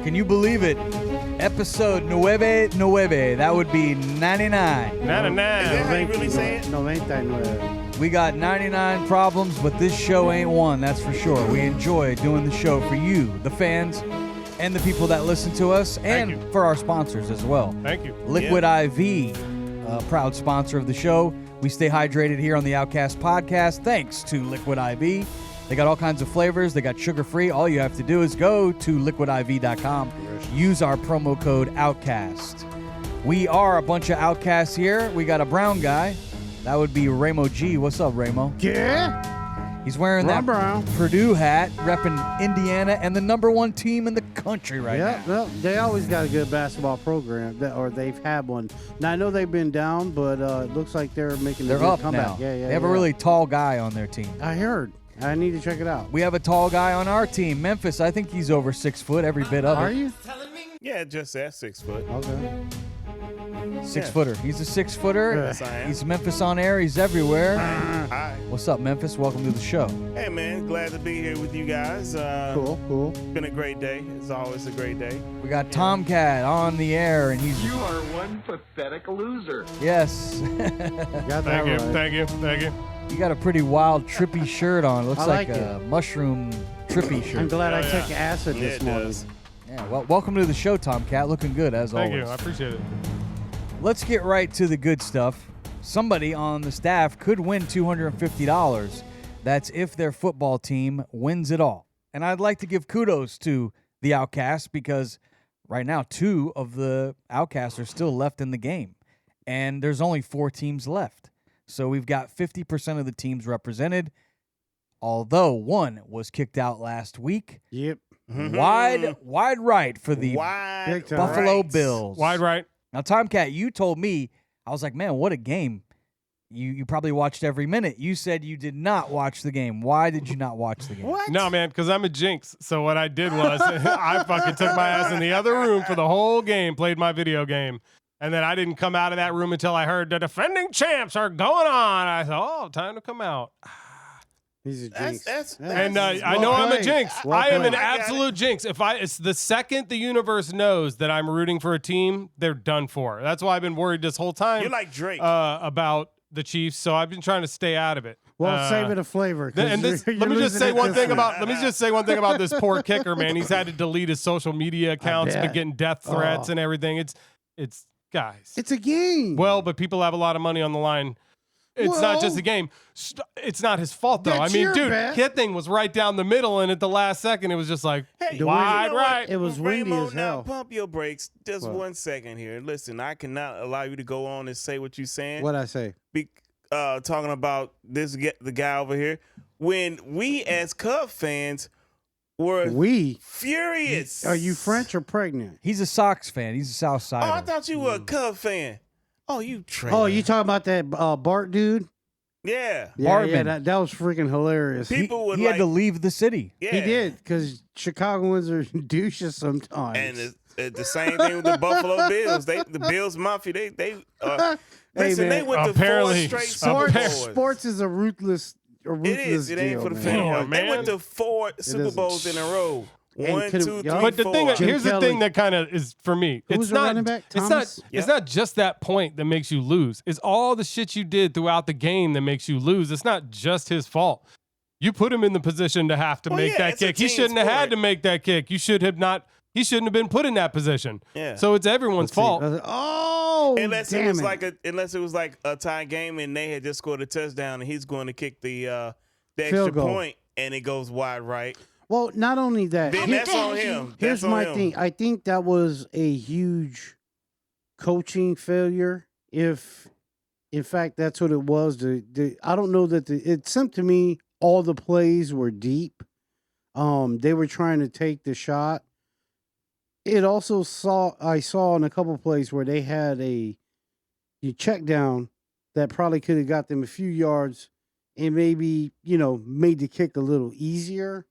Can you believe it? Episode 99. That would be 99. 99. Is that how you really say it? 99. We got 99 problems, but this show ain't one, that's for sure. We enjoy doing the show for you, the fans, and the people that listen to us, and for our sponsors as well. Thank you. Liquid IV, proud sponsor of the show. We stay hydrated here on the Outcast Podcast thanks to Liquid IV. They got all kinds of flavors. They got sugar-free. All you have to do is go to liquidiv.com. Use our promo code OUTCAST. We are a bunch of outcasts here. We got a brown guy. That would be Ramo G. What's up, Ramo? Yeah. He's wearing that brown. Purdue hat, repping Indiana and the #1 team in the country right now. Well, they always got a good basketball program, or they've had one. Now, I know they've been down, but it looks like they're making a good up comeback. now. Yeah. They have a really tall guy on their team. I heard. I need to check it out. We have a tall guy on our team, Memphis. I think he's over 6 foot, every bit of it. Are you? Yeah, just at 6 foot. Okay. 6-footer. He's a 6-footer. Yes, I am. He's Memphis on air. He's everywhere. Hi. What's up, Memphis? Welcome to the show. Hey, man. Glad to be here with you guys. Cool. Been a great day. It's always a great day. We got Tomcat on the air, and he's... You are one pathetic loser. Yes. Got that right. Thank you. You got a pretty wild, trippy shirt on. It looks I like like a mushroom trippy shirt. I'm glad I Yeah. took acid Yeah, this it morning. does. Yeah, well, welcome to the show, Tomcat. Looking good, as Thank always. you. I appreciate it. Let's get right to the good stuff. Somebody on the staff could win $250. That's if their football team wins it all. And I'd like to give kudos to the Outcasts because right now 2 of the Outcasts are still left in the game. And there's only 4 teams left. So we've got 50% of the teams represented, although 1 was kicked out last week. Yep. Wide right for the Wide Big time. Buffalo right. Bills. Wide right. Now, Tomcat, you told me, I was like, man, what a game. You probably watched every minute. You said you did not watch the game. Why did you not watch the game? What? No, man, because I'm a jinx. So what I did was I fucking took my ass in the other room for the whole game, played my video game. And then I didn't come out of that room until I heard the defending champs are going on. I thought, oh, time to come out. He's a jinx. And I well know I'm a played. jinx. Well I am an played. absolute jinx. It's the second the universe knows that I'm rooting for a team, they're done for. That's why I've been worried this whole time. You're like Drake. About the Chiefs, so I've been trying to stay out of it. Well, save it a flavor. 'cause And this, you're let me just losing say it one this thing week. about. Let me just say one thing about this poor kicker, man. He's had to delete his social media accounts, bet. been getting death threats and everything. It's guys. It's a game. Well, but people have a lot of money on the line. It's not just a game. It's not his fault, though. I That's mean, your dude, bet. that thing was right down the middle, and at the last second, it was just like Hey, wide you know right. what? It was windy Ramo, as now hell. pump your brakes just What? 1 second here. Listen, I cannot allow you to go on and say what you're saying. What'd I say? Talking about the guy over here. When we as Cub fans were furious. Are you French or pregnant? He's a Sox fan. He's a South Sider. Oh, I thought you were a Cub fan. Oh, you trash. Oh, you talking about that Bart dude? Yeah. Yeah, Bartman. that was freaking hilarious. People would he had to leave the city. Yeah. He did, because Chicagoans are douches sometimes. And it's the same thing with the Buffalo Bills. The Bills Mafia, they listen, man. they went Apparently. to 4 straight Super Bowls. Sports is a ruthless It is. It ain't deal, for the man. fan. Oh, They man. went to 4 Super isn't. Bowls in a row. And 1, could've- 2, 3, yup. But the thing, 4. Jim here's the Kelly. thing that kind of is for me. Who It's was the not. running back? It's not. Thomas? It's not just that point that makes you lose. It's all the shit you did throughout the game that makes you lose. It's not just his fault. You put him in the position to have to Well, make yeah, that it's a kick. He team shouldn't have had sport. to make that kick. You should have not. He shouldn't have been put in that position. Yeah. So it's everyone's fault. Oh, Unless it damn was like a tie game and they had just scored a touchdown and he's going to kick the extra Field goal. point and it goes wide right. Well, not only that. Then that's on him. Here's That's on my him. thing. I think that was a huge coaching failure. If, in fact, that's what it was. I don't know that it seemed to me all the plays were deep. They were trying to take the shot. It also I saw in a couple plays where they had a check down that probably could have got them a few yards and maybe, made the kick a little easier.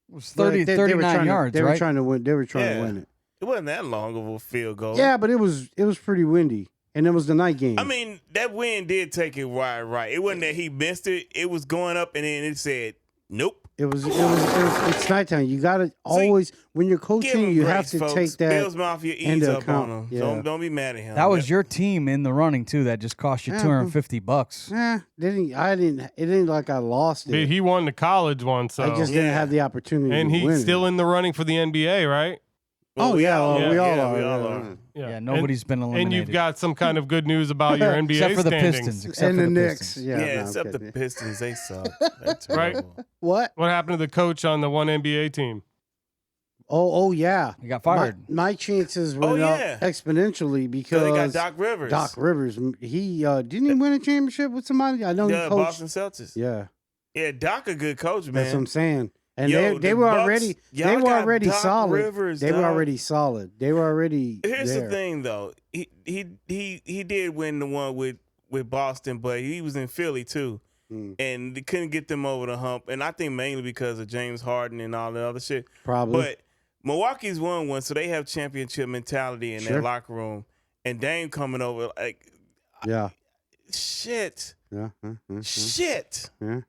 It was But 39 yards, They right? were trying to win. They were trying to win it. It wasn't that long of a field goal. Yeah, but it was pretty windy, and it was the night game. I mean, that wind did take it wide right. It wasn't that he missed it. It was going up and then it said, nope. It's nighttime. You got to always, when you're Give coaching, him you grace, have to folks. take that. Bills Mafia ease into up account. on him. Yeah. Don't be mad at him. That was your team in the running too. That just cost you Yeah. $250. It didn't like I lost But it. he won the college one, so I just didn't have the opportunity. and to win he's still it. in the running for the NBA, right? Well, Oh yeah, well, we all yeah, are. we all yeah. are. Yeah, nobody's been eliminated. And you've got some kind of good news about your NBA except for the standings. Pistons. Except And for the the Knicks. Pistons. Yeah, Yeah, no, I'm except the kidding. Pistons, they suck. They're Right. terrible. What? What happened to the coach on the one NBA team? Oh yeah. He got fired. My chances went yeah. up exponentially because So they got Doc Rivers. Doc Rivers. He didn't he win a championship with somebody? I know he The coached. Boston Celtics. Yeah, Yeah, Doc a good coach, man. that's what I'm saying. And Yo, they the were Bucks, already y'all got Doc solid. Rivers, they were dog. already solid. They were already Here's there. the thing, though. He did win the one with Boston, but he was in Philly too, and they couldn't get them over the hump. And I think mainly because of James Harden and all the other shit. Probably. But Milwaukee's won one, so they have championship mentality in Sure. their locker room. And Dame coming over like Yeah. shit, Yeah. shit, Yeah.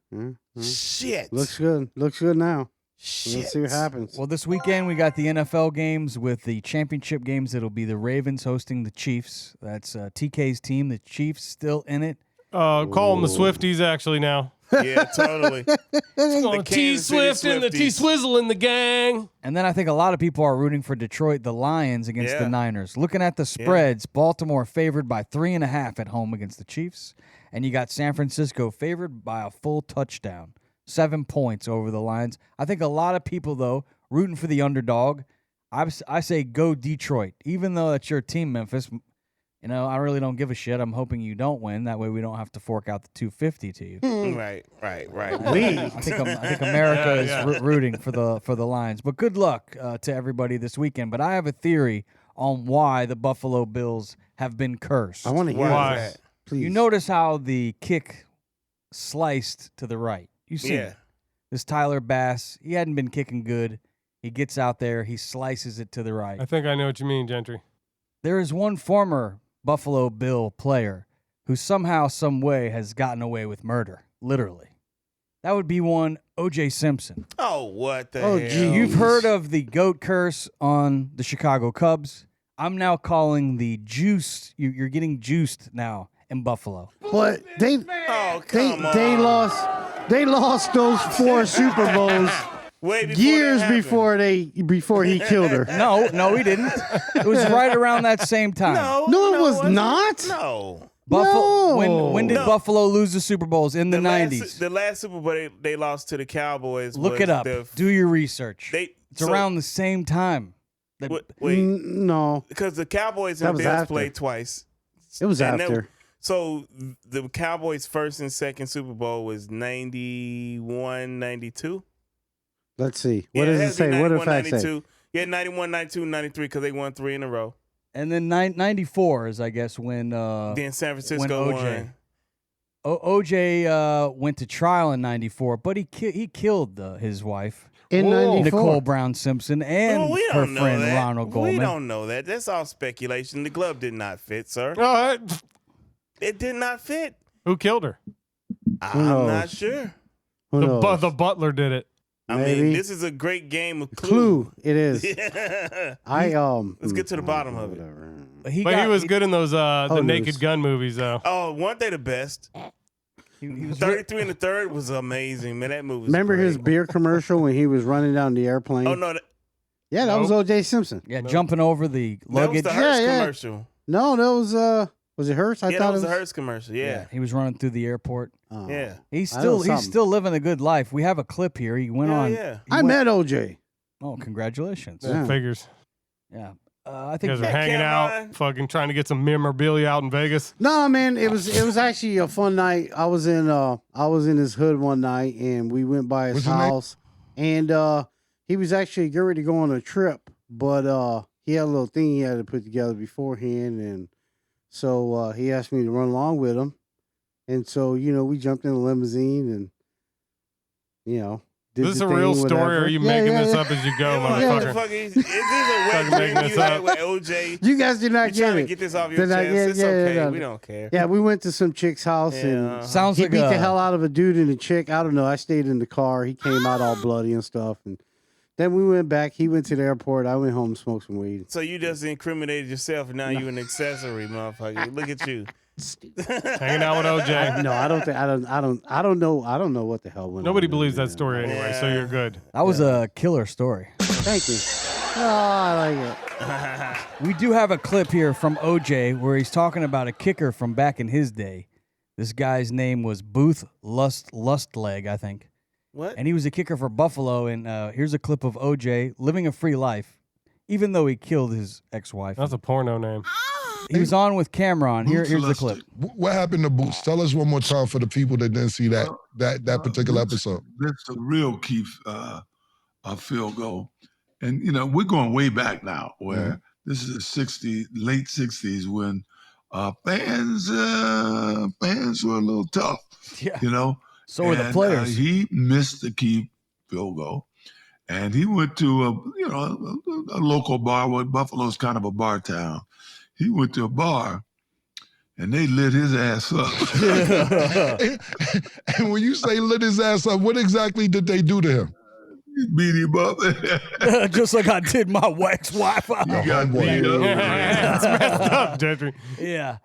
shit. Looks good. Looks good now. shit. Let's see what happens. Well, this weekend we got the NFL games with the championship games. It'll be the Ravens hosting the Chiefs. That's TK's team. The Chiefs still in it. Call them the Swifties actually now. Yeah, totally. The T Kansas City Swift and the T Swifties. Swizzle in the gang. And then I think a lot of people are rooting for Detroit, the Lions, against Yeah. the Niners. Looking at the spreads, Baltimore favored by 3.5 at home against the Chiefs. And you got San Francisco favored by a full touchdown, 7 points over the Lions. I think a lot of people, though, rooting for the underdog. I say go Detroit, even though that's your team, Memphis. You know, I really don't give a shit. I'm hoping you don't win. That way we don't have to fork out the $250 to you. Right. I think America is rooting for the Lions. But good luck to everybody this weekend. But I have a theory on why the Buffalo Bills have been cursed. I want to hear Why? that. Please. You notice how the kick sliced to the right. You see Yeah. this Tyler Bass. He hadn't been kicking good. He gets out there. He slices it to the right. I think I know what you mean, Gentry. There is one former Buffalo Bill player who somehow, some way has gotten away with murder, literally. That would be one O.J. Simpson. Oh, what the Oh, hell? gee. You've heard of the goat curse on the Chicago Cubs. I'm now calling the juice. You're getting juiced now in Buffalo. But they Oh, come on. they lost those 4 Super Bowls Way before years that happened. before he killed her. No, he didn't. It was right around that same time. No, it was wasn't. not. No. Buffalo. No. When did No. Buffalo lose the Super Bowls? In the 90s. The last Super Bowl they lost to the Cowboys. Look was it up. Do your research. It's around the same time. that- Wait, No, because the Cowboys That and was Bills after. played twice. it was And after. So the Cowboys' first and second Super Bowl was 91, 92. Let's see. What Yeah, does had it to be say? What did 91, fact say? 92. Yeah, 91, 92, 93 because they won 3 in a row. And then 94 is, I guess, when Then San Francisco OJ. won. OJ went to trial in 94, but he killed his wife, In Whoa. 94. Nicole Brown Simpson, and Well, we her don't know friend that. Ronald Goldman. We don't know that. That's all speculation. The glove did not fit, sir. Oh, It did not fit. who killed her? I'm knows? not sure. Who knows? The butler did it. I Maybe. mean, this is a great game of Clue. It is. Yeah. Let's get to the bottom of it. But he But he was good in those the news. Naked Gun movies, though. Oh, weren't they the best? He was 33 and the Third was amazing, man. That movie was Remember great. his beer commercial when he was running down the airplane? Oh, no. Yeah, that was Nope. O.J. Simpson. jumping over the That was luggage. the Hearst Yeah. commercial. No, that was it Hearst? I Yeah, thought that it was the Hearst commercial. Yeah. He was running through the airport. Oh. Yeah. He's I know still something. living a good life. We have a clip here. He went on. Yeah. he I went- met O.J. Oh, congratulations. Yeah. Figures. Yeah. I You think guys are Yeah, hanging out, Caroline. fucking trying to get some memorabilia out in Vegas. No, man, it was actually a fun night. I was in his hood one night, and we went by his What's his name? house, and he was actually getting ready to go on a trip, but he had a little thing he had to put together beforehand, and so he asked me to run along with him, and so we jumped in the limousine, and did Is this the a real thing, story, or whatever. are you Yeah, making yeah, this yeah. up as you go, What motherfucker? the fuck is this a wet Fucking dream making you this had up. with OJ? You guys did not You get trying to it. get this off your Did I chest? get- It's yeah, okay. yeah, We don't care. Yeah, we went to some chick's house Yeah. and Sounds he like beat a the hell out of a dude and a chick. I don't know. I stayed in the car. He came out all bloody and stuff. And then we went back. He went to the airport. I went home and smoked some weed. So you just incriminated yourself, and now you an accessory, motherfucker. Look at you. Hanging out with OJ. No, I don't think. I don't know. I don't know what the hell went on. Nobody there, believes that man. story anyway, so you're good. That was a killer story. Thank you. Oh, I like it. We do have a clip here from OJ where he's talking about a kicker from back in his day. This guy's name was Booth Lustleg, I think. What? And he was a kicker for Buffalo. And here's a clip of OJ living a free life, even though he killed his ex-wife. That's a porno name. He was on with Cameron. Here's the clip. What happened to Boots? Tell us one more time for the people that didn't see that particular episode. That's a real key field goal. And, you know, we're going way back now where this is the late 60s when fans were a little tough, Yeah. you know. So were the players. He missed the key field goal. And he went to a local bar. Where Buffalo's kind of a bar town. He went to a bar, and they lit his ass up. And when you say lit his ass up, what exactly did they do to him? Beat him up. Just like I did my ex-wife. He got homeboy. beat up. That's messed up, Gentry. Yeah.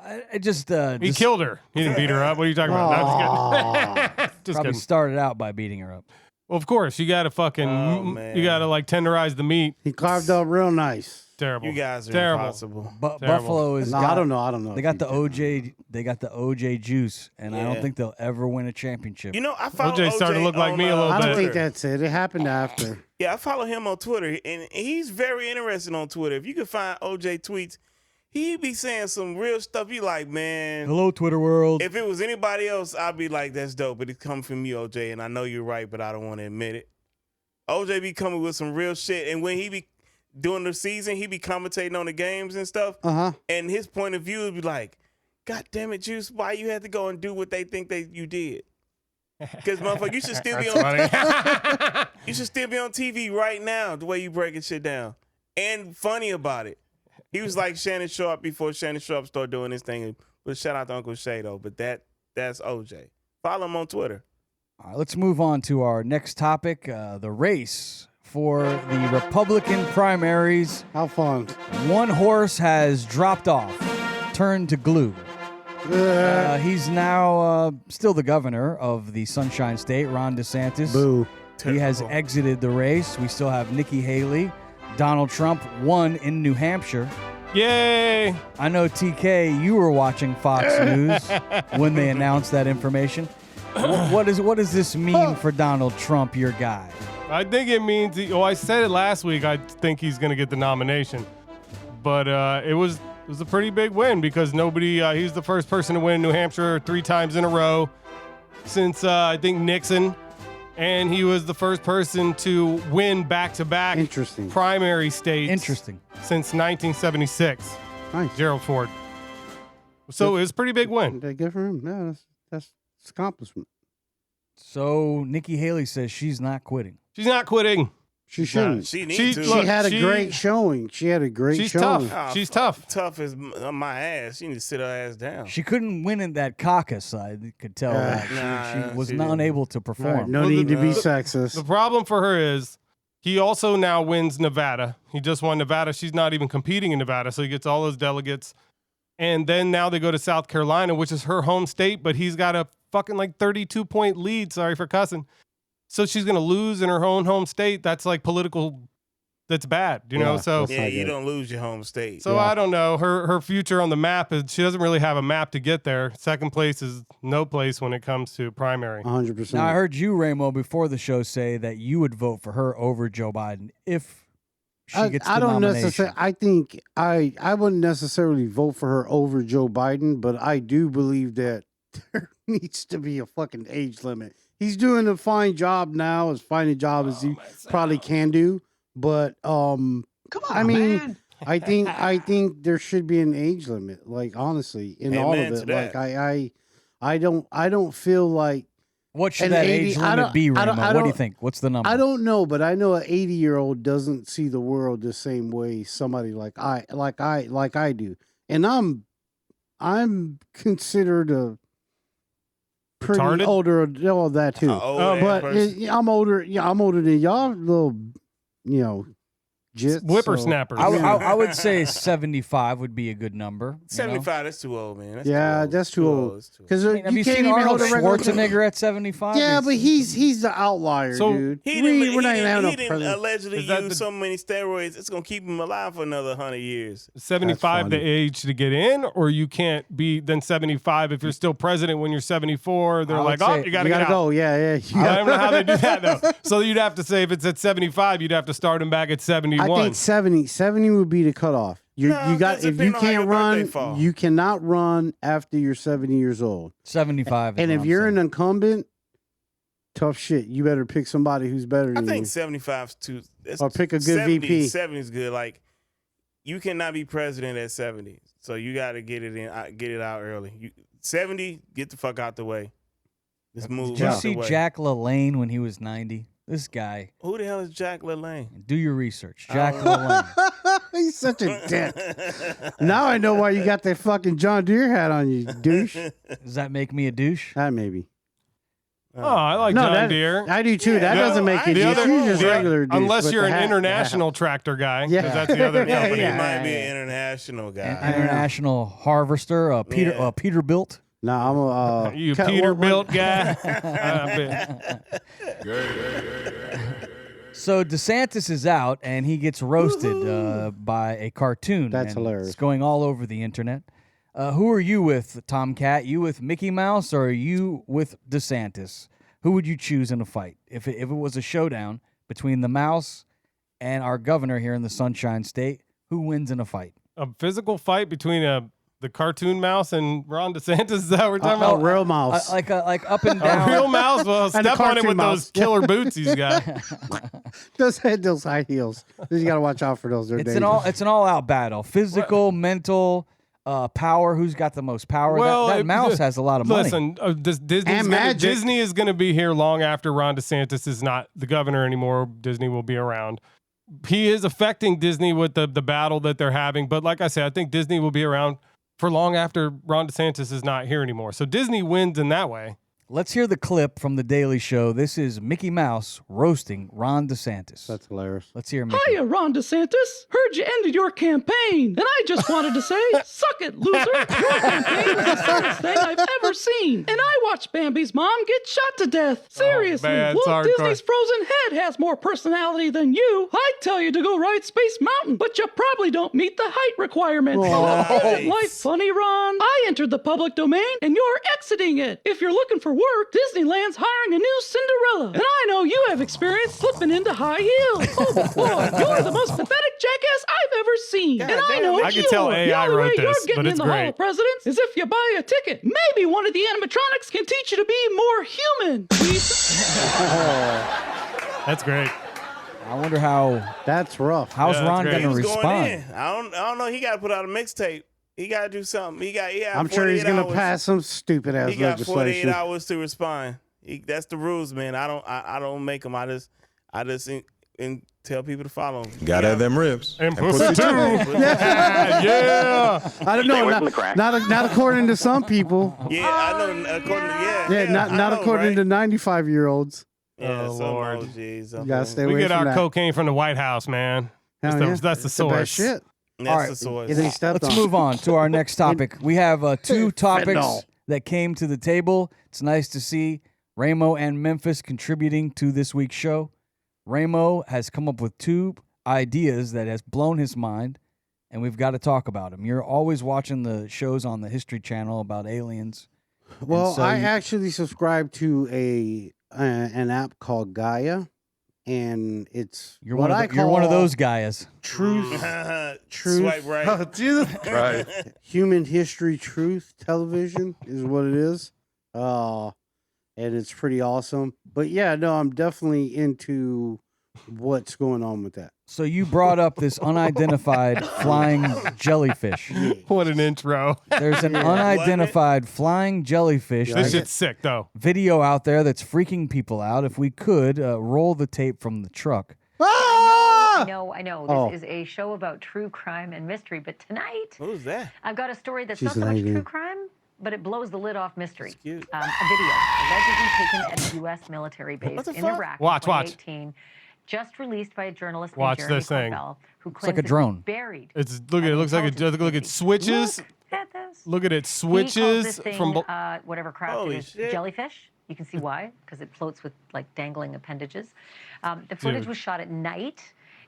I just He killed her. He didn't beat her up. What are you talking about? No, just kidding. Just probably kidding. started out by beating her up. Well, of course, you got to fucking, man. you got to like tenderize the meat. He carved up real nice. Terrible. You guys are terrible. impossible. But Terrible. Buffalo is. No, I don't know. I don't know. They if got he the did. OJ. They got the OJ juice, and I don't Yeah. think they'll ever win a championship. You know, I follow OJ starting to look like on, me a little I don't bit. think that's it. It happened after. Yeah, I follow him on Twitter, and he's very interesting on Twitter. If you can find OJ tweets, he be saying some real stuff. You like, man. Hello, Twitter world. If it was anybody else, I'd be like, that's dope. But it's coming from you, OJ, and I know you're right, but I don't want to admit it. OJ be coming with some real shit, and when he be during the season, he be commentating on the games and stuff. And his point of view would be like, God damn it, Juice, why you had to go and do what they think you did? Because motherfucker, you should still be on. Funny. You should still be on TV right now. The way you breaking shit down, and funny about it. He was like Shannon Sharp before Shannon Sharp started doing this thing. But shout out to Uncle Shay though. But that's OJ. Follow him on Twitter. All right, let's move on to our next topic: the race for the Republican primaries. How fun. One horse has dropped off, turned to glue. He's now still the governor of the Sunshine State, Ron DeSantis. Boo. He has exited the race. We still have Nikki Haley. Donald Trump won in New Hampshire. Yay! I know, TK, you were watching Fox News when they announced that information. What does this mean for Donald Trump, your guy? I think it means, I said it last week, I think he's going to get the nomination. But it was a pretty big win because he's the first person to win New Hampshire 3 times in a row since, I think, Nixon. And he was the first person to win back-to-back Interesting. primary states Interesting. since 1976. Nice. Gerald Ford. So it was a pretty big win. Good for him. Yeah, that's accomplishment. So Nikki Haley says she's not quitting. She's not quitting. She shouldn't. She needs She- to. look, She had a she- great showing. She had a great She's showing. tough. She's tough. Tough as my ass. She needs to sit her ass down. She couldn't win in that caucus. I could tell that. Nah, She was she not didn't. unable to All perform. right, no Well, need to be the sexist. problem for her is he also now wins Nevada. He just won Nevada. She's not even competing in Nevada, so he gets all those delegates. And then now they go to South Carolina, which is her home state, but he's got a fucking 32-point lead. Sorry for cussing. So she's going to lose in her own home state. That's like political. That's bad, you know? Yeah, So that's Yeah, not you good. don't lose your home state. So Yeah. I don't know. Her future on the map is she doesn't really have a map to get there. Second place is no place when it comes to primary. 100%. Now, I heard you, Ramo, before the show say that you would vote for her over Joe Biden if she gets the I don't nomination. necessarily. I think I wouldn't necessarily vote for her over Joe Biden, but I do believe that there needs to be a fucking age limit. He's doing a fine job now, as fine a job as he probably can do. But Come on, I mean, man. I think there should be an age limit. Like honestly, in all Amen of to it. that. Like I don't feel like What should And that 80 age I limit don't- be, I Ramo? don't- I What do you don't- think? What's the number? I don't know, but I know an 80-year-old doesn't see the world the same way somebody like I do, and I'm considered a pretty Retarded? older. All that too, but I'm older. Yeah, I'm older than y'all. Little, jits. Whippersnappers. I would say 75 would be a good number. 75, that's too old, man. That's too old. Because Have you you can't seen even Arnold hold a regular. Schwarzenegger at 75? Yeah, It's- but he's the outlier, So- dude. He We're not even having he a didn't president. allegedly Is that use the- so many steroids. It's gonna keep him alive for another 100 years. 75 the funny. age to get in, or you can't be then 75 if you're still president when you're 74. They're I would like, say oh, you got You to get gotta out. go. Yeah. You I gotta- don't know how they do that though. So you'd have to say if it's at 75, you'd have to start him back at 71. I think 70 would be the cutoff. You No, got that's if depending you on how your can't birthday run, fall. you cannot run after you're 70 years old. 75. is And what if I'm you're saying. an incumbent, tough shit. You better pick somebody who's better I than think you. 75 's too. That's Or pick a good 70, VP. 70 is good. Like you cannot be president at 70, so you got to get it out early. 70, get the fuck out the way. Let's move. Did you out see the way. Jack LaLanne when he was 90? This guy. Who the hell is Jack LaLanne? Do your research. Jack LaLanne. He's such a dick. Now I know why you got that fucking John Deere hat on you, douche. Does that make me a douche? That maybe. Oh, I like No, John that, Deere. I do too. Yeah, that no, doesn't make I- it the douche. other- You're just the- regular douche. Unless with you're the an hat. international tractor guy, Yeah. because that's the other Yeah, company. he Yeah. might be an international guy. An international harvester, Yeah. Peterbilt. No, I'm a You cut- Peterbilt what- guy. I bet. So DeSantis is out and he gets roasted by a cartoon. That's and hilarious. It's going all over the internet. Who are you with, Tomcat? You with Mickey Mouse or are you with DeSantis? Who would you choose in a fight? If it was a showdown between the mouse and our governor here in the Sunshine State, who wins in a fight? A physical fight between the cartoon mouse and Ron DeSantis. Is that what we're talking a about? real mouse. Like up and A down. real mouse? Well, And a step on it cartoon with mouse. those killer boots he's got. those high heels. You got to watch out for those. They're It's dangerous. an all out battle. Physical, mental, power. Who's got the most power? Well, that mouse has a lot of money. Listen, And magic. Disney is going to be here long after Ron DeSantis is not the governor anymore. Disney will be around. He is affecting Disney with the battle that they're having. But like I said, I think Disney will be around for long after Ron DeSantis is not here anymore. So Disney wins in that way. Let's hear the clip from The Daily Show. This is Mickey Mouse roasting Ron DeSantis. That's hilarious. Let's hear Mickey. Hiya, Ron DeSantis. Heard you ended your campaign. And I just wanted to say, suck it, loser. Your campaign was the saddest thing I've ever seen. And I watched Bambi's mom get shot to death. Seriously, man, it's Walt hardcore. Disney's frozen head has more personality than you. I'd tell you to go ride Space Mountain, but you probably don't meet the height requirement. Isn't life funny, Ron? I entered the public domain, and you're exiting it. If you're looking for work, Disneyland's hiring a new Cinderella. And I know you have experience slipping into high heels. Oh, boy, you're the most pathetic jackass I've ever seen. And I know I you can tell are. The AI only way wrote you're this, getting but in it's the Hall great. of Presidents is if you buy a ticket. Maybe one of the animatronics can teach you to be more human. That's great. I wonder how's That's rough. Yeah, that's Ron great. going to He's going respond? in. I don't know. He got to put out a mixtape. He got to do something. I'm sure he's gonna hours. pass some stupid ass He got 48 legislation. hours to respond. That's the rules, man. I don't make them. I just and tell people to follow him. Gotta have them ribs. And pussy too. Yeah. I don't know. Not according to some people. Yeah, I know. According to Yeah, not according to 95-year-olds. Yeah, Oh, some Lord. OGs. You gotta stay We away get from our that. cocaine from the White House, man. Hell That's the, yeah. that's the It's the best source. shit. That's All right. the source. It ain't stepped Let's on. move on to our next topic. We have two topics Fentanyl. that came to the table. It's nice to see Ramo and Memphis contributing to this week's show. Ramo has come up with two ideas that has blown his mind, and we've got to talk about them. You're always watching the shows on the History Channel about aliens. Well, so I you- actually subscribe to an app called Gaia, and it's You're what one I of call you're one of those guys. truth, Swipe right. Jesus, Right. human history truth television is what it is. And it's pretty awesome. But yeah, no, I'm definitely into what's going on with that. So you brought up this unidentified flying jellyfish. What an intro. There's an unidentified flying jellyfish. This shit's sick, though. Video out there that's freaking people out. If we could roll the tape from the truck. Ah! I know. This is a show about true crime and mystery, but tonight, Who's that? I've got a story that's She's not so an much alien. true crime, but it blows the lid off mystery. That's cute. A video allegedly taken at a U.S. military base What the in fuck? Iraq Watch. in 2018, just released by a journalist named Watch Jeremy this thing. Corbell, who like claims a it was drone. buried. It's look at it. Looks like it switches. Look at this. Look at it He calls switches this thing, from. whatever craft Holy it is, shit. jellyfish. You can see why, because it floats with like dangling appendages. The footage Dude. was shot at night,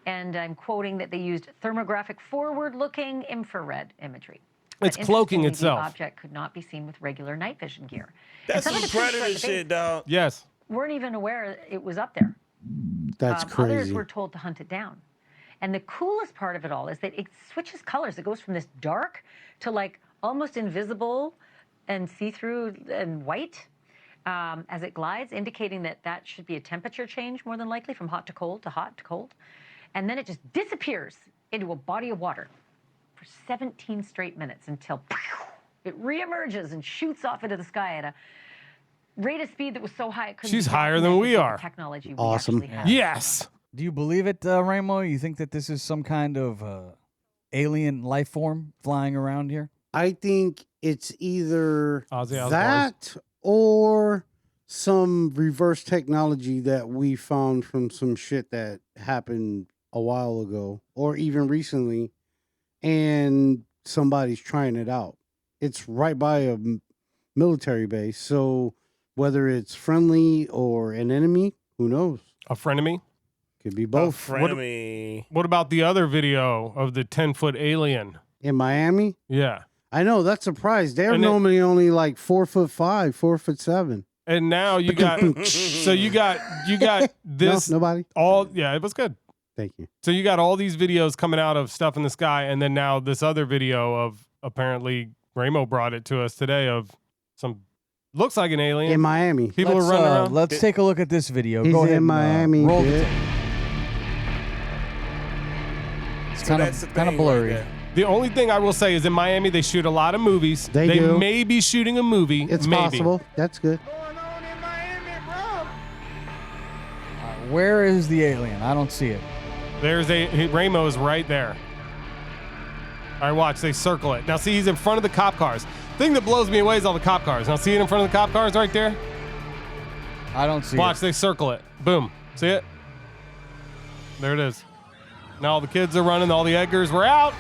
and I'm quoting that they used thermographic forward-looking infrared imagery. It's But cloaking interestingly, itself. The object could not be seen with regular night vision gear. That's And some some of the pictures predator at the shit, base dog. Yes. weren't even aware it was up there. That's Others crazy. were told to hunt it down. And the coolest part of it all is that it switches colors. It goes from this dark to like almost invisible and see-through and white as it glides, indicating that that should be a temperature change more than likely from hot to cold to hot to cold. And then it just disappears into a body of water for 17 straight minutes until it reemerges and shoots off into the sky at a rate of speed that was so high it couldn't She's be higher than we documented with are. the technology we Awesome. actually have. Yes. Do you believe it, Ramo? You think that this is some kind of alien life form flying around here? I think it's either Ozzy Osbourne. that or some reverse technology that we found from some shit that happened a while ago or even recently, and somebody's trying it out. It's right by a military base, so whether it's friendly or an enemy, who knows? A frenemy. Could be both. Frenemy. What about the other video of the 10-foot alien? In Miami, Yeah. I know that's a surprise. They're And it- normally only like 4'5", 4'7". And now you got so you got this No, nobody. all yeah, it was good. Thank you. So you got all these videos coming out of stuff in the sky, and then now this other video of apparently Ramo brought it to us today of some looks like an alien. In Miami. People let's, are running around. Let's take a look at this video. He's Go ahead in and, Miami, roll the bitch. tape. It's So kind that's the of thing right blurry. there. The only thing I will say is in Miami they shoot a lot of movies. They do. may be shooting a movie. It's maybe. possible. That's good. Where is the alien? I don't see it. There's Ramo's right there. All right, watch. They circle it. Now, see, he's in front of the cop cars. Thing that blows me away is all the cop cars. Now, see it in front of the cop cars right there? I don't see Watch, it. they circle it. Boom. See it? There it is. Now all the kids are running. All the Edgars were out.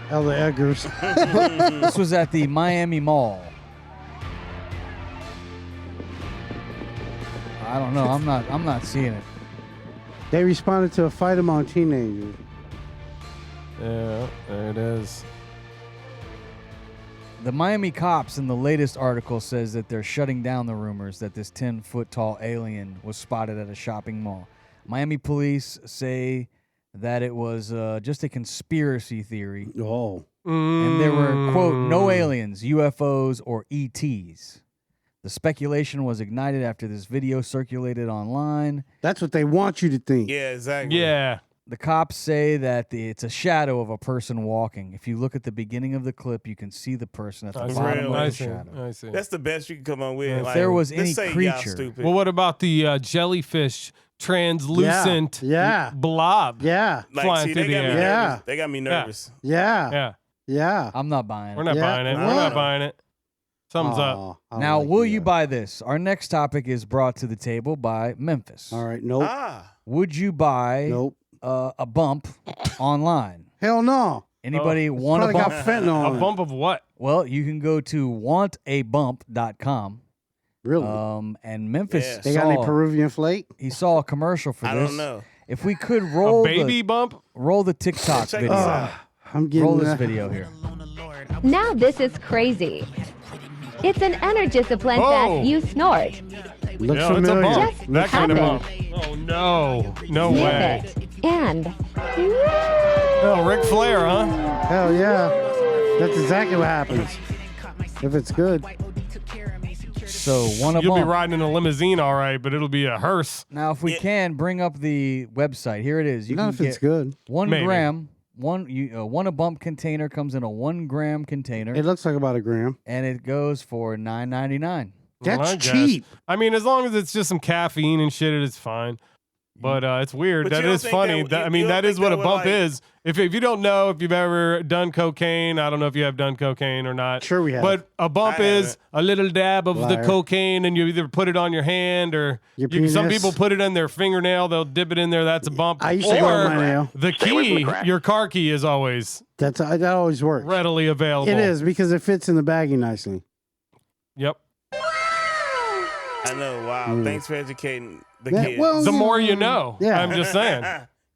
Hell, the Eggers. This was at the Miami Mall. I don't know. I'm not seeing it. They responded to a fight among teenagers. Yeah, there it is. The Miami cops in the latest article says that they're shutting down the rumors that this 10-foot tall alien was spotted at a shopping mall. Miami police say that it was just a conspiracy theory, Oh. and there were, quote, no aliens, UFOs, or ETs. The speculation was ignited after this video circulated online. That's what they want you to think. Yeah, exactly. Yeah. The cops say that it's a shadow of a person walking. If you look at the beginning of the clip, you can see the person at the That's bottom real. of I the see. shadow. I see. That's the best you can come up with. If Like, there was let's any say y'all creature- stupid. Well, what about the jellyfish translucent Yeah. blob Yeah. Like, flying see, through they the got me air? Yeah. nervous. They got me nervous. Yeah. Yeah. Yeah. I'm not buying We're it. not Yeah. buying it. We're Nah. not buying it. Thumbs up. Aw, I don't Now, like will you you guys. buy this? Our next topic is brought to the table by Memphis. All right. Nope. Would you buy Nope. a bump online? Hell no. Anybody It's want a probably bump? got fentanyl A on it. bump of what? Well, you can go to wantabump.com. Really? And Memphis Yeah. They got any saw, Peruvian flake? he saw a commercial for I this. don't know. If we could A roll baby bump? the TikTok Check video. this out. I'm getting Roll this that. video here. Now this is crazy. It's an energisiplant Oh. that you snort. Looks Yeah, it's a familiar. bump. Just That kind of happened. bump. Oh, no. No Sniff way. it. And Oh, Ric Flair, huh? Hell yeah. That's exactly what happens. If it's good. So one a You'll bump. be riding in a limousine, all right, but it'll be a hearse. Now, if we can bring up the website, here it is. You Not can if get it's good. 1 Maybe. gram. One a bump container comes in a 1 gram container, It looks like about a gram. and it goes for $9.99. Well, That's I guess. cheap. I mean, as long as it's just some caffeine and shit, it's fine. But it's weird. But That you don't is think funny. that- That- I you mean, don't that is think what that a would, bump like- is. If you don't know if you've ever done cocaine, I don't know if you have done cocaine or not. Sure we have. But a bump I is a little dab of the Liar. cocaine, and you either put it on your hand or Your some penis. people put it in their fingernail. They'll dip it in there. That's a bump. I used to go or with my nail. the key, your car key, is always That always works. readily available. It is because it fits in the baggie nicely. Yep. I know. Wow. Thanks for educating the Yeah, kids. well, The you more you know, know. yeah. I'm just saying.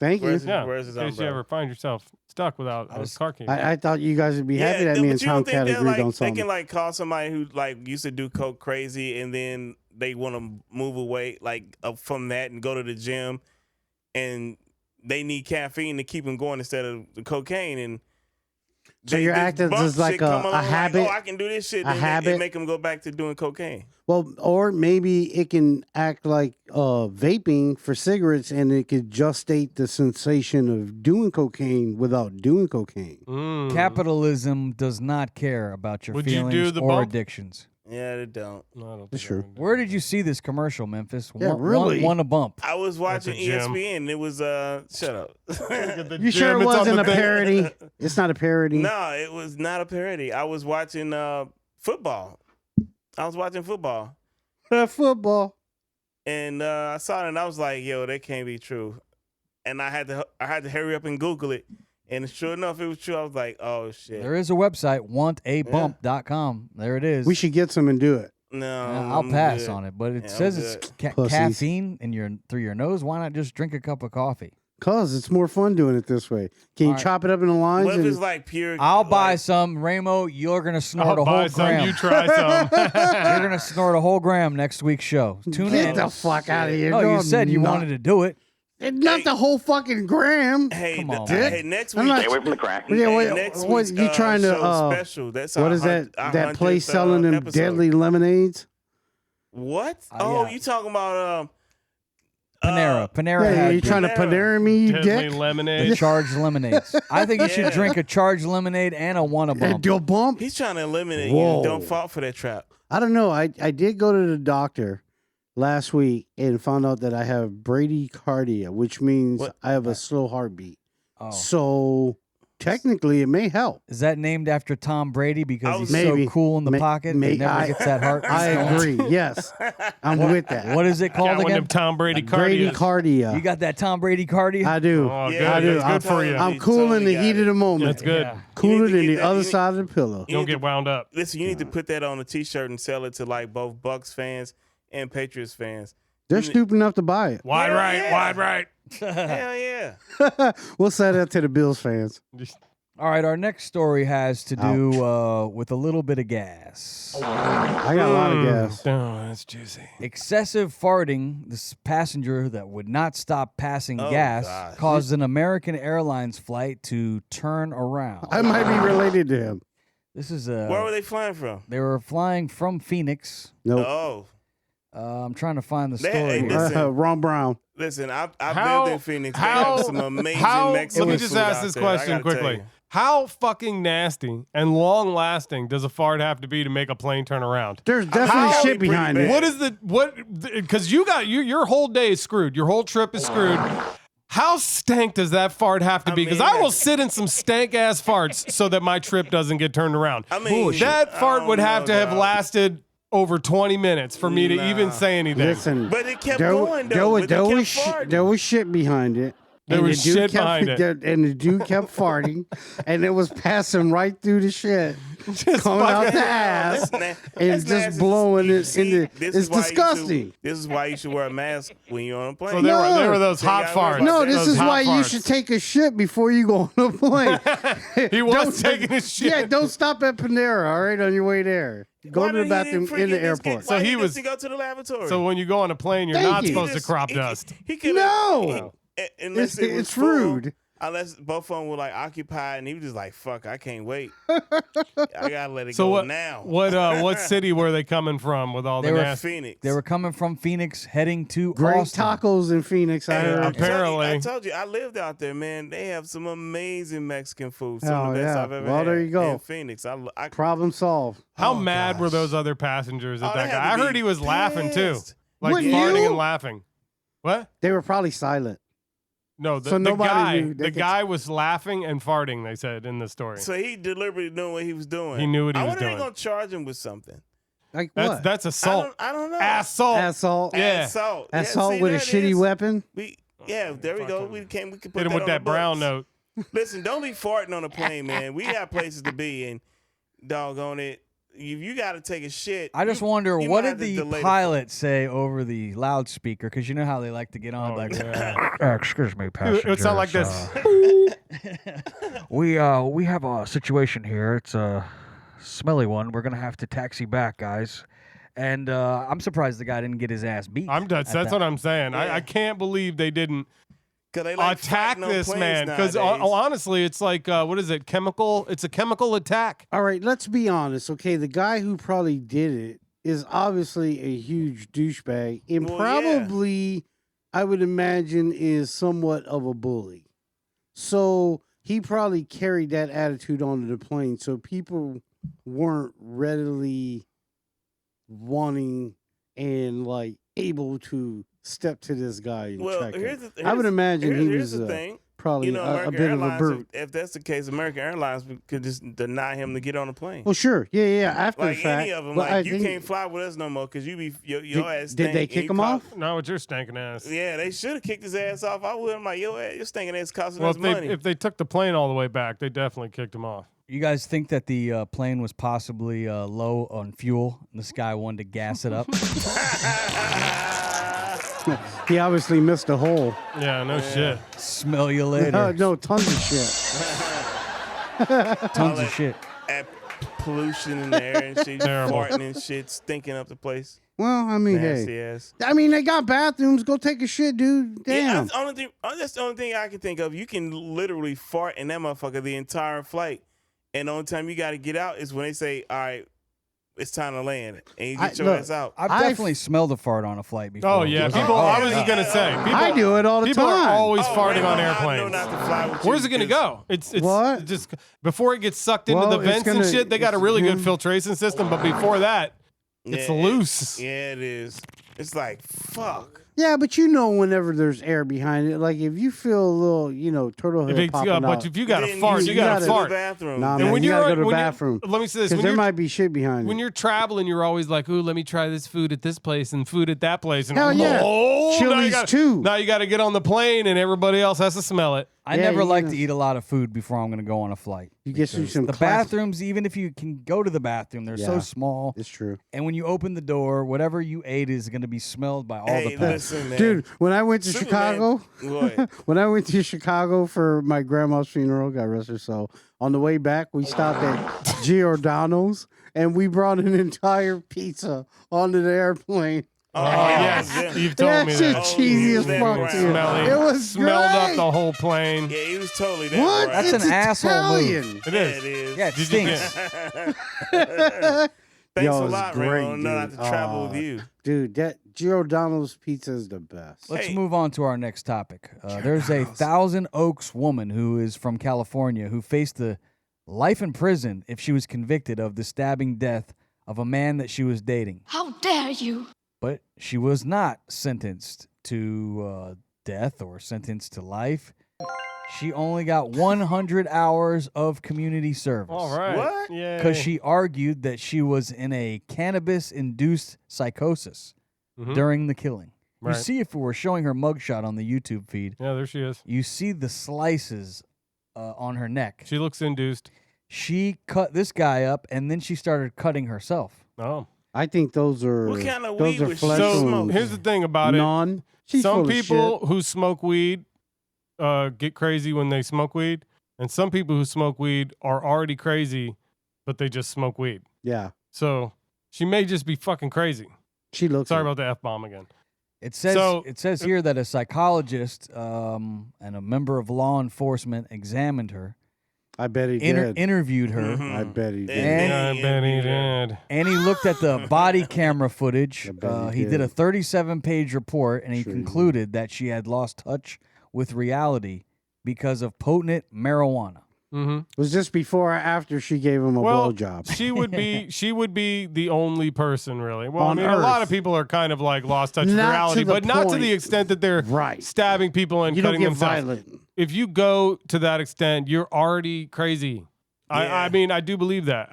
Thank you. Where's Yeah. Where's his In case you umbrella? ever find yourself stuck without a car key. I thought you guys would be happy that me and but you don't Tom think Cat they're, agreed like, on they something. can like call somebody who like used to do coke crazy and then they want to move away like from that and go to the gym and they need caffeine to keep them going instead of the cocaine and So you're this acting bump as like shit come a along habit? oh, I can do this shit. A And habit? it make them go back to doing cocaine. Well, or maybe it can act like vaping for cigarettes, and it could just state the sensation of doing cocaine without doing cocaine. Mm. Capitalism does not care about your Would you feelings do the or bump? addictions. Yeah, they don't. No, I don't That's think I true. would do Where that. did you see this commercial, Memphis? Yeah, One- really? One a bump. I was watching a gym. ESPN. It was shut up. You sure it It's on wasn't the a thing. parody? It's not a parody. No, it was not a parody. I was watching football. I was watching football. Football. And I saw it and I was like, yo, that can't be true. And I had to hurry up and Google it. And sure enough, it was true. I was like, oh shit. There is a website, wantabump.com. There it is. We should get some and do it. No, Yeah, I'll I'm pass good. on it, but it Yeah, says I'm it's Pussies. caffeine through your nose. Why not just drink a cup of coffee? Cause it's more fun doing it this way. Can you All right. chop it up into lines? What if and- it's like pure? I'll buy like, some, Ramo. You're gonna snort I'll a whole buy some. gram. You try some. You're gonna snort a whole gram next week's show. Tune Get in. the fuck out of here. No, you No, said you not- wanted to do it. Not the whole fucking gram. Hey, Come on, hey, next I'm week. not- Stay away from the crack. Yeah, wait, next what, week's, you trying to show special. That's what our is that? our That place 100th, selling them episode. deadly lemonades? What? Oh, yeah. You talking about Panera. Panera Yeah, had you trying to Panera. Panera me, you Deadly dick? the lemonade. charged lemonades. I think you should Yeah. drink a charged lemonade and a one a bump. Your bump? He's trying to eliminate Whoa. you. Don't fall for that trap. I don't know. I did go to the doctor last week and found out that I have bradycardia, which means What? I have a slow heartbeat. Oh. So technically, it may help. Is that named after Tom Brady because he's Maybe. so cool in the pocket and never gets that heart? I agree. Yes, I'm with that. What is it Got called one of again? them Tom Brady cardias. bradycardia. You got that Tom Brady cardio? I do. Oh, Yeah, good. I do. That's good for you. I'm- I'm cool in the Totally heat got of the it. moment. That's good. Yeah. Cooler You need to than get the that- other you side of the pillow. Don't get wound up. Listen, you need to put that on a T-shirt and sell it to like both Bucks fans and Patriots fans. They're stupid enough to buy it. Wide Yeah, right, yeah. wide right. Hell yeah! We'll sell that to the Bills fans. All right, our next story has to do with a little bit of gas. I got a lot of gas. Oh, that's juicy. Excessive farting, this passenger that would not stop passing Oh, gas, gosh. caused an American Airlines flight to turn around. I might be related to him. This is Where were they flying from? They were flying from Phoenix. Nope. Oh, I'm trying to find the They- story hey, here. listen. Ron Brown. listen, I've How- lived in Phoenix. They how- have some amazing How? Mexican Let me just food ask out this there. I question gotta tell quickly. you. How fucking nasty and long lasting does a fart have to be to make a plane turn around? There's definitely How- shit behind pretty it. What is because you got your whole day is screwed. Your whole trip is screwed. How stank does that fart have to be? Because I will sit in some stank ass farts so that my trip doesn't get turned around. I mean, That I fart don't would have know, to have dog. lasted over 20 minutes for me to even say anything. Listen, But it kept there, going though. But there it was kept farting. there was shit behind it. There And was the dude shit kept- behind it. And the dude kept farting, and it was passing right through the shit, coming out the ass, That's and that's just nasty. blowing You it see, into. this It's is why you should- disgusting. This is why you should wear a mask when you're on a plane. So there were those So you hot gotta worry farts. about No, that. this Those is hot why you farts. should take a shit before you go on a plane. He was Don't- taking his shit. Yeah, don't stop at Panera, all right, on your way there. Go Why to the didn't bathroom he in the freaking just airport. So why he didn't was- he go to the lavatory. So when you go on a plane, you're Thank not you. supposed to crop dust. He could No. unless It's, it was it's full. rude. Unless both of them were like occupied, and he was just like, "Fuck, I can't wait. I gotta let it go now." What city were they coming from with all They the were nasty? Phoenix. They were coming from Phoenix, heading to Great Austin. tacos in Phoenix. I heard. Apparently. I told you, I lived out there, man. They have some amazing Mexican food. Some Oh, of the best yeah. I've ever Well, had. there you go. In Phoenix. I Problem solved. How Oh, mad were gosh. those other passengers at Oh, that they had guy? I to heard be he was laughing too, pissed. like Wouldn't farting you? and laughing. What? They were probably silent. No, the So nobody guy, knew. They the could- guy was laughing and farting. They said in the story. So he deliberately knew what he was doing. He knew what he I was wonder if doing. they're gonna charge him with something. Like what? That's assault. I don't know. Assault. Assault. Yeah. Assault. Assault see, with a that shitty is- weapon. There we go. We can put Hit him that with on that the brown books. note. Listen, don't be farting on a plane, man. We got places to be, and doggone it, you got to take a shit. I just wonder, you what might did have to the delay pilot say over the loudspeaker? Because you know how they like to get on, Oh, like, yeah. excuse me, It passengers. would sound like this. We have a situation here. It's a smelly one. We're gonna have to taxi back, guys. And I'm surprised the guy didn't get his ass beat. That's what I'm saying. I can't believe they didn't 'Cause they like attack fighting on this planes man. Because nowadays. honestly, it's like what is it? Chemical? It's a chemical attack. All right, let's be honest. Okay, the guy who probably did it is obviously a huge douchebag, and Well, probably, I would imagine, is somewhat of a bully. So he probably carried that attitude onto the plane, so people weren't readily wanting and like able to step to this guy and Well, check here's him. the, I would imagine he here's was the thing. probably You know, a American bit of a Airlines, brute. if that's the case, American Airlines could just deny him to get on a plane. Well, sure, yeah. After Like the fact, any of them, but I like you think- can't fly with us no more because you be your ass. Did they stink kick and him you off? No, it's your stinking ass. Yeah, they should have kicked his ass off. I would. I'm like, your stinking ass costing Well, us money. if they took the plane all the way back, they definitely kicked him off. You guys think that the plane was possibly low on fuel, and this guy wanted to gas it up? He obviously missed a hole. Yeah, no shit. Smell you later. No, tons of shit. Tons of shit. Pollution in the air and shit, Terrible. farting and shit, stinking up the place. Well, I mean, Nasty hey. ass. I mean, they got bathrooms. Go take a shit, dude. Yeah, Damn. that's the only thing I can think of. You can literally fart in that motherfucker the entire flight, and the only time you got to get out is when they say, "All right, it's time to land," and you get your ass out. I've definitely smelled a fart on a flight before. Oh yeah, people. I was just gonna say, people, I do it all the people time. are always Oh, farting Raymond, on I know airplanes. not to fly with Where's you it gonna because- go? It's What? just before it gets sucked into Well, the it's vents and gonna- shit. They got a it's really good gonna- filtration system, but before that, it's Yeah, loose. Yeah, it is. It's like fuck. Yeah, but you know, whenever there's air behind it, like if you feel a little, turtle head If it's, popping out. but if you got to Then fart, you got to go to fart. the bathroom. Nah, And man, when you you're gotta go to the when bathroom. let me say this: Because when there you're might be shit behind when it. you're traveling, you're always like, "Ooh, let me try this food at this place and food at that place." And Hell yeah. now you Chili's gotta- too. Now you got to get on the plane, and everybody else has to smell it. I Yeah, never you like know. to eat a lot of food before I'm going to go on a flight. You get because some the classic- bathrooms, even if you can go to the bathroom, they're so Yeah. small. It's true. And when you open the door, whatever you ate is going to be smelled by all the Hey, pets. listen, man. Dude, when I went to Superman- Chicago, Go ahead. when I went to Chicago for my grandma's funeral, God rest her soul, on the way back, we stopped at Giordano's and we brought an entire pizza onto the airplane. Oh, yes, yeah. you've told me That shit that. cheesy as that fuck, brown. dude. Smelly. It was smelled up great. the whole plane. Yeah, he was totally that. What? Right. That's It's an asshole move. Italian. It Yeah, is. it is. Yeah, it Did you stinks. Thanks Yo, a it's lot, great, Raymond. Know not dude. to travel with you. Dude, that Giordano's pizza is the best. Let's Hey. move on to our next topic. There's a Thousand Oaks woman who is from California who faced life in prison if she was convicted of the stabbing death of a man that she was dating. How dare you? But she was not sentenced to death or sentenced to life. She only got 100 hours of community service. All right. What? Yeah. Because she argued that she was in a cannabis-induced psychosis during the killing. Right. You see, if we were showing her mugshot on the YouTube feed, Yeah, there she is. you see the slices on her neck. She looks induced. She cut this guy up, and then she started cutting herself. Oh. I think those are What kind of those weed are was she flesh So smoking? wounds. here's the thing about it. None. She's Some full of people shit. who smoke weed get crazy when they smoke weed, and some people who smoke weed are already crazy, but they just smoke weed. Yeah, So she may just be fucking crazy. she looks. Sorry it. about the F-bomb again. It says here that a psychologist and a member of law enforcement examined her. I bet he did. Interviewed her. I bet he did. I bet he did. And he looked at the body camera footage. He did a did. 37-page report, and he concluded that she had lost touch with reality because of potent marijuana. Was this before or after she gave him a blowjob? She would be the only person, really. Well, On I mean, a lot Earth. of people are kind of like lost touch with Not reality, to the but not to point. the extent that they're stabbing people and You don't cutting get themselves. violent. If you go to that extent, you're already crazy. Yeah. I mean, I do believe that.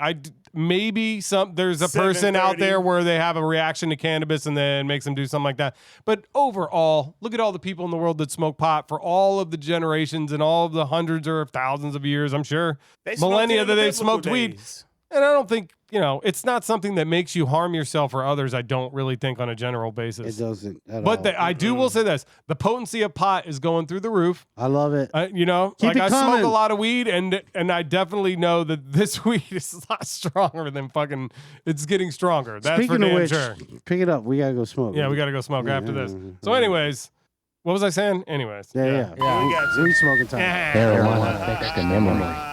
Maybe there's a person out 7:30. there where they have a reaction to cannabis and then makes them do something like that. But overall, look at all the people in the world that smoke pot for all of the generations and all of the hundreds or thousands of years, I'm sure, They smoked millennia it in that the they biblical smoked weed. days. And I don't think, it's not something that makes you harm yourself or others, I don't really think, on a general basis. It doesn't at But all. I will say this. The potency of pot is going through the roof. I love it. Keep it I smoke coming. a lot of weed, and I definitely know that this weed is a lot stronger than fucking. It's getting stronger. That's Speaking for damn of which, sure. pick it up. We gotta go smoke. Yeah, we got to go smoke after this. So, anyways, what was I saying? Anyways, Yeah. We got you. We smoking time. Marijuana affects the memory.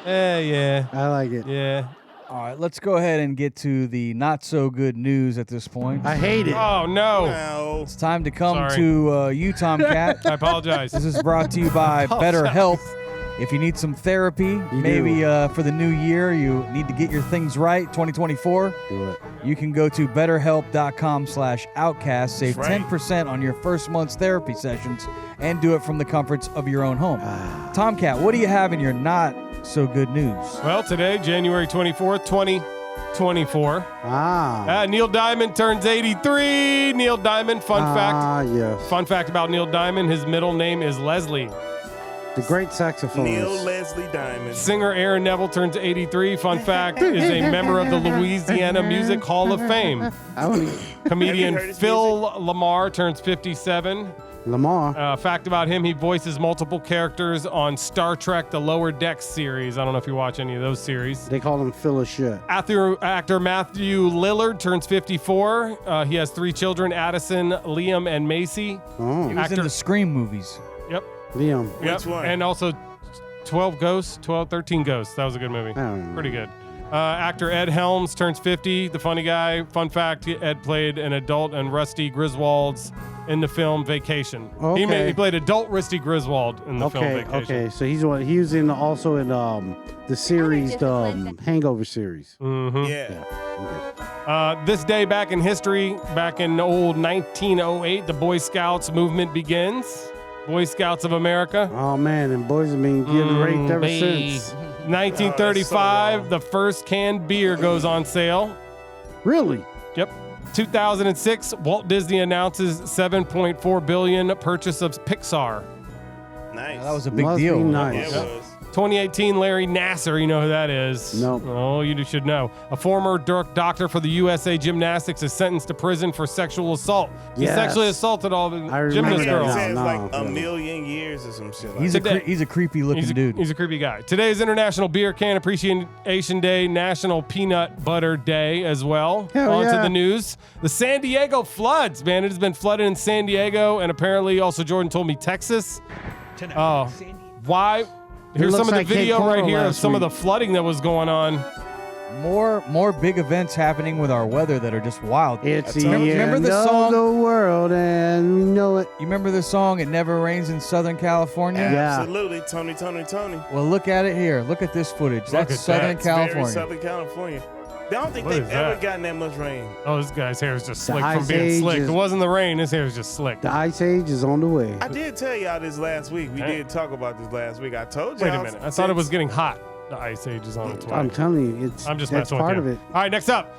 Yeah. I like it. Yeah. All right, let's go ahead and get to the not so good news at this point. I hate it. Oh no. No. It's time to come Sorry. to you, Tomcat. I apologize. This is brought to you by BetterHelp. If you need some therapy, maybe for the new year, you need to get your things right, 2024, Do it. you can go to betterhelp.com/outcast, save That's right. 10% on your first month's therapy sessions, and do it from the comforts of your own home. Tomcat, what do you have in your not so good news? Well, today, January 24th, 2024. Neil Diamond turns 83. Neil Diamond, fun fact. Yes. Fun fact about Neil Diamond, his middle name is Leslie. The great saxophonist. Neil Leslie Diamond. Singer Aaron Neville turns 83. Fun fact, is a member of the Louisiana Music Hall of Fame. Comedian Have you heard his Phil Lamar turns 57. Lamar. Fact about him, he voices multiple characters on Star Trek, the Lower Decks series. I don't know if you watch any of those series. They call him Phil of shit. Actor Matthew Lillard turns 54. He has 3 children, Addison, Liam, and Macy. Oh. He was in the Scream movies. Yep. Liam. Yep. Which one? And also 13 Ghosts. That was a good movie. I don't know. Pretty good. Actor Ed Helms turns 50. The funny guy. Fun fact, Ed played an adult and Rusty Griswold's in the film Vacation. Okay. He played adult Rusty Griswold in the film Vacation. Okay. So he was also in the series, the Hangover series. Mm-hmm. Yeah. This day back in history, back in old 1908, the Boy Scouts movement begins. Boy Scouts of America. Oh man, and boys have been getting raped ever baby. since. 1935, the first canned beer goes on sale. Really? Yep. 2006, Walt Disney announces $7.4 billion purchase of Pixar. Nice. That was a big Must deal. be nice. Yeah, it was. 2018, Larry Nassar, you know who that is? Nope. Oh, you should know. A former doctor for the USA Gymnastics is sentenced to prison for sexual assault. He Yes. sexually assaulted all the I remember gymnast that. girls. He says No, like no. a million years or some shit like He's that. he's a creepy looking dude. He's a creepy guy. Today is International Beer Can Appreciation Day, National Peanut Butter Day as well. Hell On to yeah. the news. The San Diego floods, man. It has been flooded in San Diego and apparently also Jordan told me Texas. Oh, why? Here's some looks of the like Cape video right Coral here of last some of the week. flooding that was going on. More big events happening with our weather that are just wild. It's the remember end the of song? the world, and we know it. You remember the song "It Never Rains in Southern California"? Yeah. Absolutely, Tony. Well, look at it here. Look at this footage. Look That's at Southern that. California. Very Southern California. I don't think What they've is ever that? gotten that much rain. Oh, this guy's hair is just The slick from Ice being Age slick. is- It wasn't the rain. His hair is just slick. The Ice Age is on the way. I did tell y'all this last week. We did talk about this last week. I told y'all. Wait a minute. I thought it was getting hot. The Ice Age is on its way. I'm telling you, I'm just that's messing part with you. of it. All right, next up.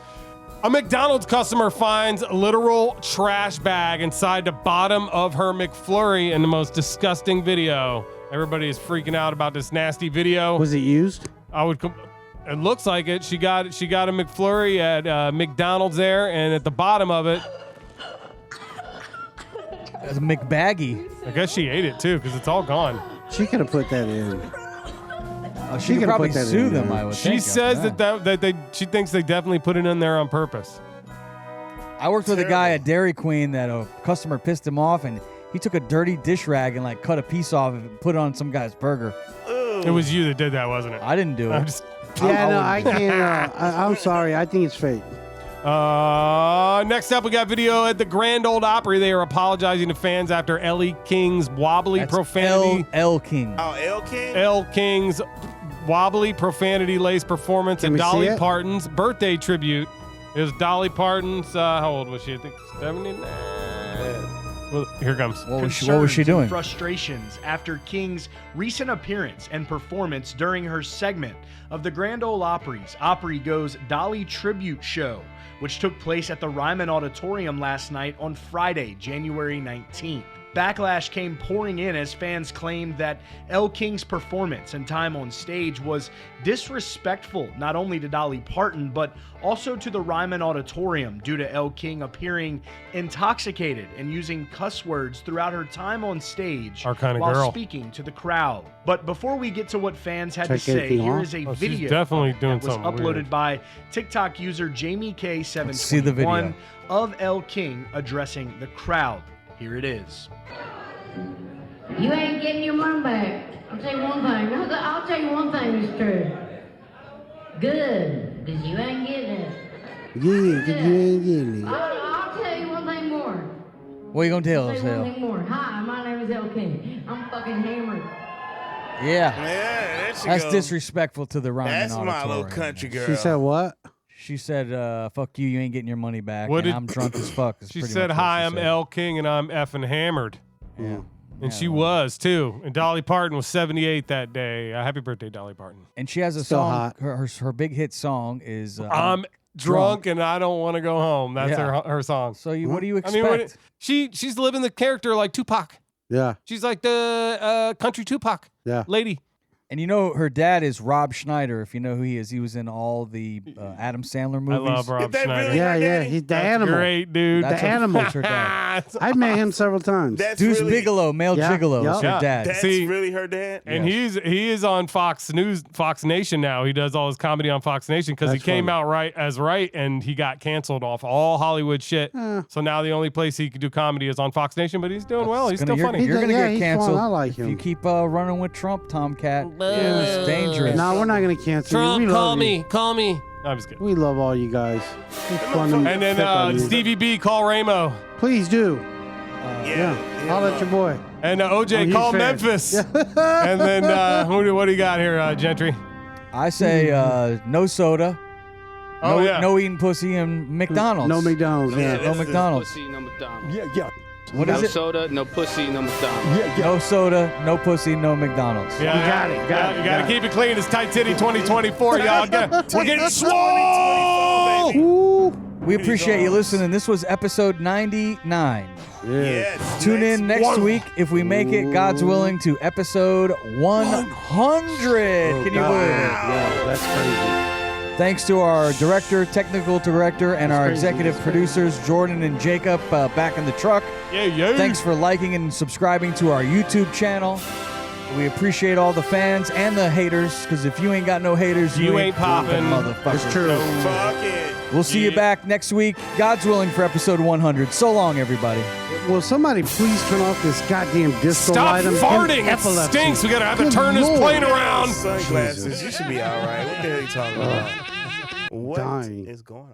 A McDonald's customer finds a literal trash bag inside the bottom of her McFlurry in the most disgusting video. Everybody is freaking out about this nasty video. Was it used? It looks like it. She got a McFlurry at McDonald's there, and at the bottom of it, That's a McBaggy. I guess she ate it too because it's all gone. She could have put that in. She could could've probably put that sue in them. there. I would She think, says after that she thinks they definitely put it in there on purpose. I worked with a guy at Dairy Queen that a customer pissed him off, and he took a dirty dish rag and like cut a piece off and put it on some guy's burger. It was you that did that, wasn't it? I didn't do it. I can't. I'm sorry. I think it's fake. Next up, we got video at the Grand Ole Opry. They are apologizing to fans after Ellie King's wobbly profanity. L King. Oh, L King? L King's wobbly profanity-laced performance at Dolly Parton's birthday tribute. It was Dolly Parton's, how old was she? I think 79. Well, here comes. What was she doing? Frustrations after King's recent appearance and performance during her segment of the Grand Ole Opry's Opry Goes Dolly Tribute Show, which took place at the Ryman Auditorium last night on Friday, January 19th. Backlash came pouring in as fans claimed that Elle King's performance and time on stage was disrespectful not only to Dolly Parton, but also to the Ryman Auditorium due to Elle King appearing intoxicated and using cuss words throughout her time on stage while speaking to the crowd. But before we get to what fans had to say, here is a video that was uploaded by TikTok user Jamie K721 of Elle King addressing the crowd. Here it is. You ain't getting your money back. I'll tell you one thing. I'll tell you one thing is true. Good, because you ain't getting it. Yeah, because you ain't getting it. I'll tell you one thing more. What are you going to tell us, One thing more. Hi, my name is Elle King. I'm fucking hammered. Yeah. There she That's goes. disrespectful to the Ryman That's Auditorium. my little country girl. She said what? She said, fuck you, you ain't getting your money back, What and did- I'm drunk as fuck. Is She pretty said, much what hi, she I'm said. Elle King, and I'm effing hammered. Yeah. And she was, too. And Dolly Parton was 78 that day. Happy birthday, Dolly Parton. And she has a Still song, hot. her big hit song is I'm drunk and I don't want to go home. That's Yeah. her song. So what do you I expect? mean, she's living the character like Tupac. Yeah. She's like the country Tupac lady. And you know, her dad is Rob Schneider, if you know who he is. He was in all the Adam Sandler movies. I love Rob Schneider. Yeah, he's the animal. Great, dude. That's The animal. That's her dad. I've met him several times. That's Deuce really, Bigelow, male Yeah, gigolo, is yeah. her dad. That's See, really her dad? And he is on Fox News, Fox Nation now. He does all his comedy on Fox Nation because he That's came funny. out right and he got canceled off all Hollywood shit. So now the only place he could do comedy is on Fox Nation, but he's doing well. He's still funny. You're going to Yeah, get he's canceled fun. I like if him. you keep running with Trump, Tomcat. It's dangerous. No, we're not going to cancel you. We love you. call me. No, I'm just kidding. We love all you guys. It's fun to And then pick on you. Stevie B, call Ramo. Please do. Yeah. I'll let your boy. And OJ, he's call fair. Memphis. And then what do you got here, Gentry? I say no soda. Oh, yeah. No eating pussy and McDonald's. No McDonald's. Yeah. No McDonald's. Pussy, no McDonald's. Yeah. What no is it? soda, no pussy, no McDonald's. No soda, no pussy, no McDonald's. Yeah, You got it, got it, You got got to it. keep it clean. It's Tight Titty 2024, y'all. We're getting swole. We appreciate you listening. This was episode 99. Yes. Tune in next week if we make it, God's willing, to episode 100. Can you believe it? Yeah, that's crazy. Thanks to our director, technical director, and our crazy. executive That's producers, Jordan and Jacob, back in the truck. Yeah. Thanks for liking and subscribing to our YouTube channel. We appreciate all the fans and the haters, because if you ain't got no haters, You ain't popping. motherfucker. It's true. Fuck it. We'll see you back next week, God's willing, for episode 100. So long, everybody. Will somebody please turn off this goddamn disco Stop item? farting. It Epilepsy. stinks. We got to have to Good turn this Lord. plane around. Sunglasses. You should be all right. What the hell are you talking about? What Dying. is going on?